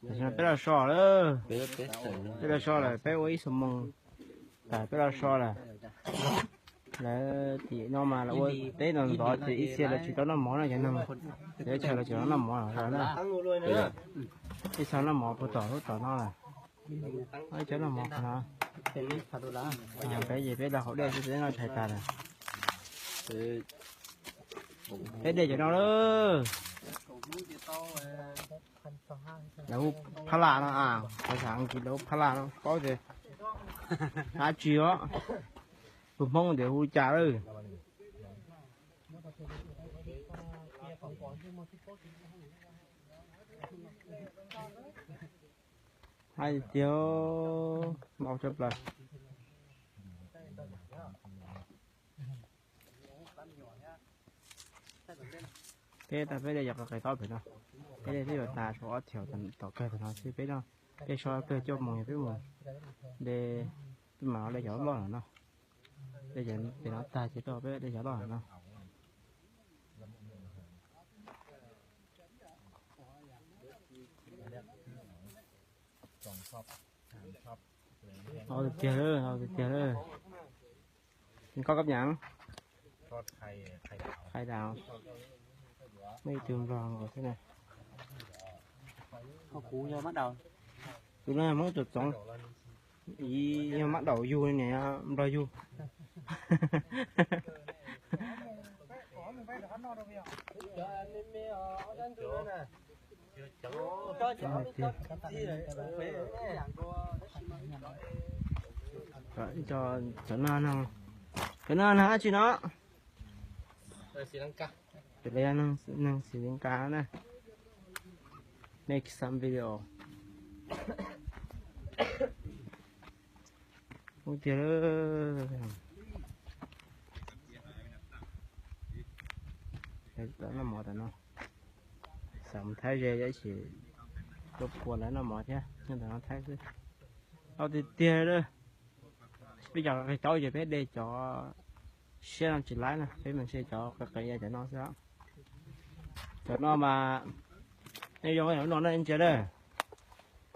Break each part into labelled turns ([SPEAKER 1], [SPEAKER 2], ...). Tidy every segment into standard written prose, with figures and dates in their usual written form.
[SPEAKER 1] Bây giờ sò đó. Bây giờ sò là bé ấy sầm mông. Tại bây giờ sò là thì nó mà là ôi tết nó đó thì ít xe là chỉ có nó món này cho nó để chờ là chỉ có nó món rồi đó. Thì sao nó món của tỏ nó là ấy cho nó món nó. Cái gì bé là họ đây sẽ nó chạy cả này. Cái đây cho nó đó. Đâu phá lạ nó à, cái sáng chỉ đâu phá lạ nó có gì. Há chưa? Tụi mong để hú trả rồi. Hai tiêu mau chụp lại. Cái ta phải để dọc cái to phải không? Cái này thì là ta số theo tận tọt cây phải không? Chứ phải đâu. Cái số cây cho mọi người mọi để mà để gió lo nó. Để giờ để nó ta chỉ to với để gió lo nó. Thôi tiền ơi. Mình có cấp nhãn. Khai đào. Mấy trường ròn rồi thế này.
[SPEAKER 2] Họ cú nhau bắt đầu.
[SPEAKER 1] Tụi nó mới chụp xong. Ý bắt đầu vui này đòi vui. Cho nó không? Cái nó hả chị nó? Cái này năng Sri Lanka nè. Make some video. Ôi trời ơi. Đó là một rồi nó. Sắm thái dê vậy chỉ chụp quần lại nó một nhá, nhưng mà nó thái cứ. Thì tiền đó. Bây giờ cái tối giờ bé để cho xe làm chỉ lái nè, thế mình sẽ cho cái gì cho nó sao? Cho nó mà đây rồi nó lên chơi đây.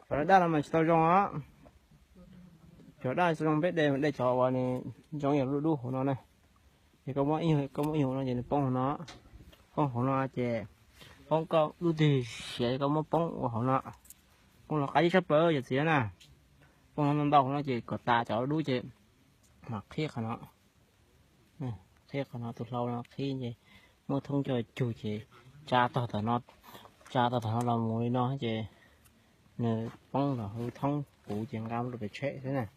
[SPEAKER 1] Rồi đó là mình tao rong á. Chỗ đó xong biết để cho vào này trong nhiều đu của nó này. Thì có mỗi nhiều nó chỉ bông của nó chè. Bông có đu thì sẽ có một bông của nó. Bông là cái sắp bơ vậy xíu nè. Bông nó đầu nó chỉ có ta cho đu chè. Mặc thiết của nó. Thiết của nó từ lâu nó khi gì mua thông cho chủ chỉ cha tao nó làm mùi nó chè. Nè bông là hư thông phụ chuyện cam được phải chế thế này.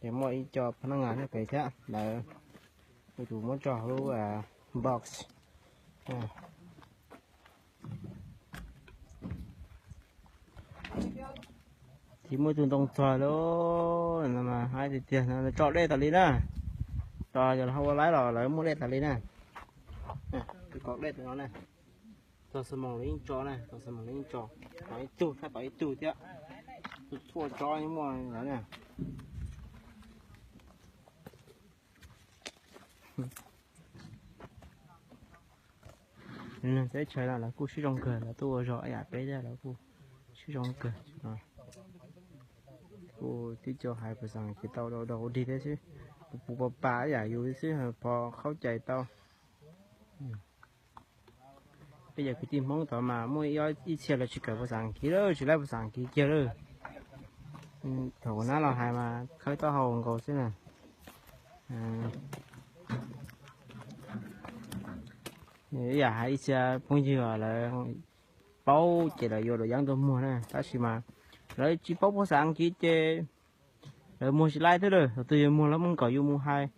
[SPEAKER 1] Để mọi cho nó ngắn nó phải thế là tôi chủ muốn cho hư box. Thì mỗi tuần tông trò đó là mà hai thì tiền là cho đây tali nè. Trò giờ không có lái rồi lại muốn đây tali nè. Cái cọc đây nó này. Cho sầm mỏng lên cho này, cho sầm mỏng lên cho. Phải tu thế. Thua cho những món đó nè. Nên sẽ chơi là cô sử dụng cờ là tôi rồi à bây giờ là cô sử dụng cờ rồi cô tí cho hai phần rằng chỉ tao đâu đi thế chứ cô bà giả dù chứ bò khâu chạy tao bây giờ cái tìm món tao mà mỗi ít xe là chỉ cần phần rằng kia đó chỉ lấy phần rằng kia đó thầu nó là hai mà khơi tao hồn cô chứ nè giờ hai xe phong chưa là bao chỉ là vô đồ giang tôi mua nè ta chỉ mà rồi chỉ bao sáng chỉ chơi rồi mua chỉ lại thế rồi từ mua lắm không có vô mua hai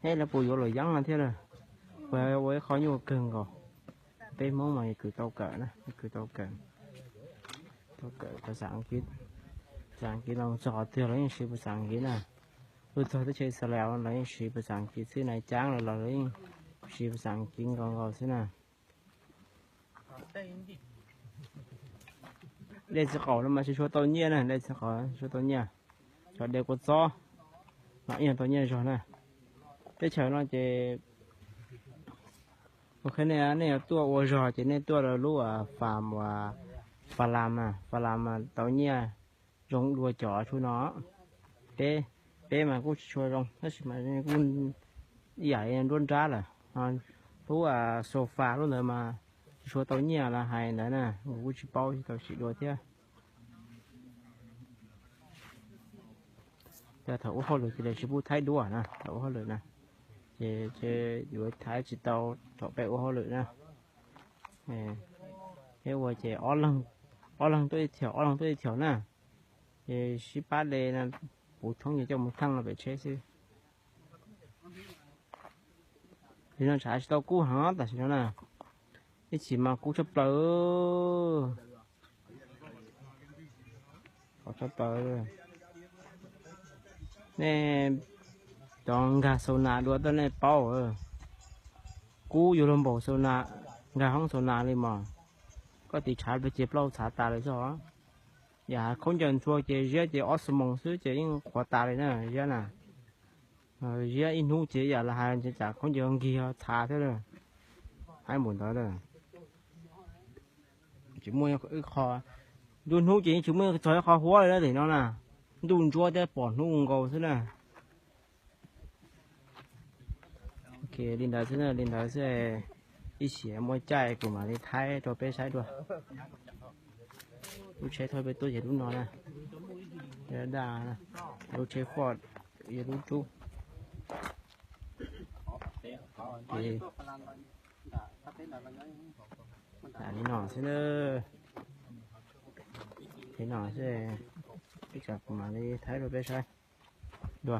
[SPEAKER 1] hay là bùi vô đồ giang là thế rồi với khó nhiều cường rồi cái món mày cứ tao cỡ nè cứ tao cỡ cái sáng kia lòng sọt tiêu lấy sự bữa sáng kia nè tôi thôi tôi chơi sờ lèo lấy sự bữa sáng kia xí này trắng rồi lấy sự bữa sáng kia còn xí nè đây sẽ khẩu nó mà sẽ cho tao nhia này đây sẽ khẩu cho tao nhia cho đều có gió nó yên tao nhia rồi này cái chờ nó chỉ ok này tua ô rò chỉ nên tua là lúa phàm và phà làm mà tao nhia rong đua chó chú nó bé mà cũng chơi rong nó chỉ mà cũng giải luôn ra là lúa sofa luôn rồi mà số tao nhia là hay nữa nè cũng chỉ bao tao chỉ đua thế giờ thấu hoa lửa thì để chỉ bút thái đua nè thấu hoa lửa nè chế đuổi thái chỉ tàu thọ bẹ hoa lửa nè thế vừa chế ó lăng tôi thiểu nè chế ship bát đây là普通也叫một thằng là phải chế chứ thì nó trái tàu cũ hả tại sao nè cái chỉ mà cũ chấp tờ có chấp tờ nè chọn gà sầu nà đua tới này bao cú vô làm bộ sầu nà gà không sầu nà đi mà có tí trái bị chếp lâu xả tà rồi sao dạ không chọn chua chế dễ chế osmong xứ chế những quả tà này nè dễ nè dễ in hú chế giờ là hai chế chả không chọn kia xả thế rồi hai muốn đó rồi chỉ mua cái kho đun hú chế chỉ mua cái kho hoa đó thì nó nè đun chua để bỏ hú ngầu thế nè ok linh đạo thế này linh đạo sẽ一些mua trái của mà đi thái cho bé trái đùa lúc chế thôi bé tôi chỉ lúc nó nè để đà nè lúc chế phọt giờ lúc chú thì đi nọ thế nữa thế nọ sẽ cái chặt mà đi thái rồi bé trái đùa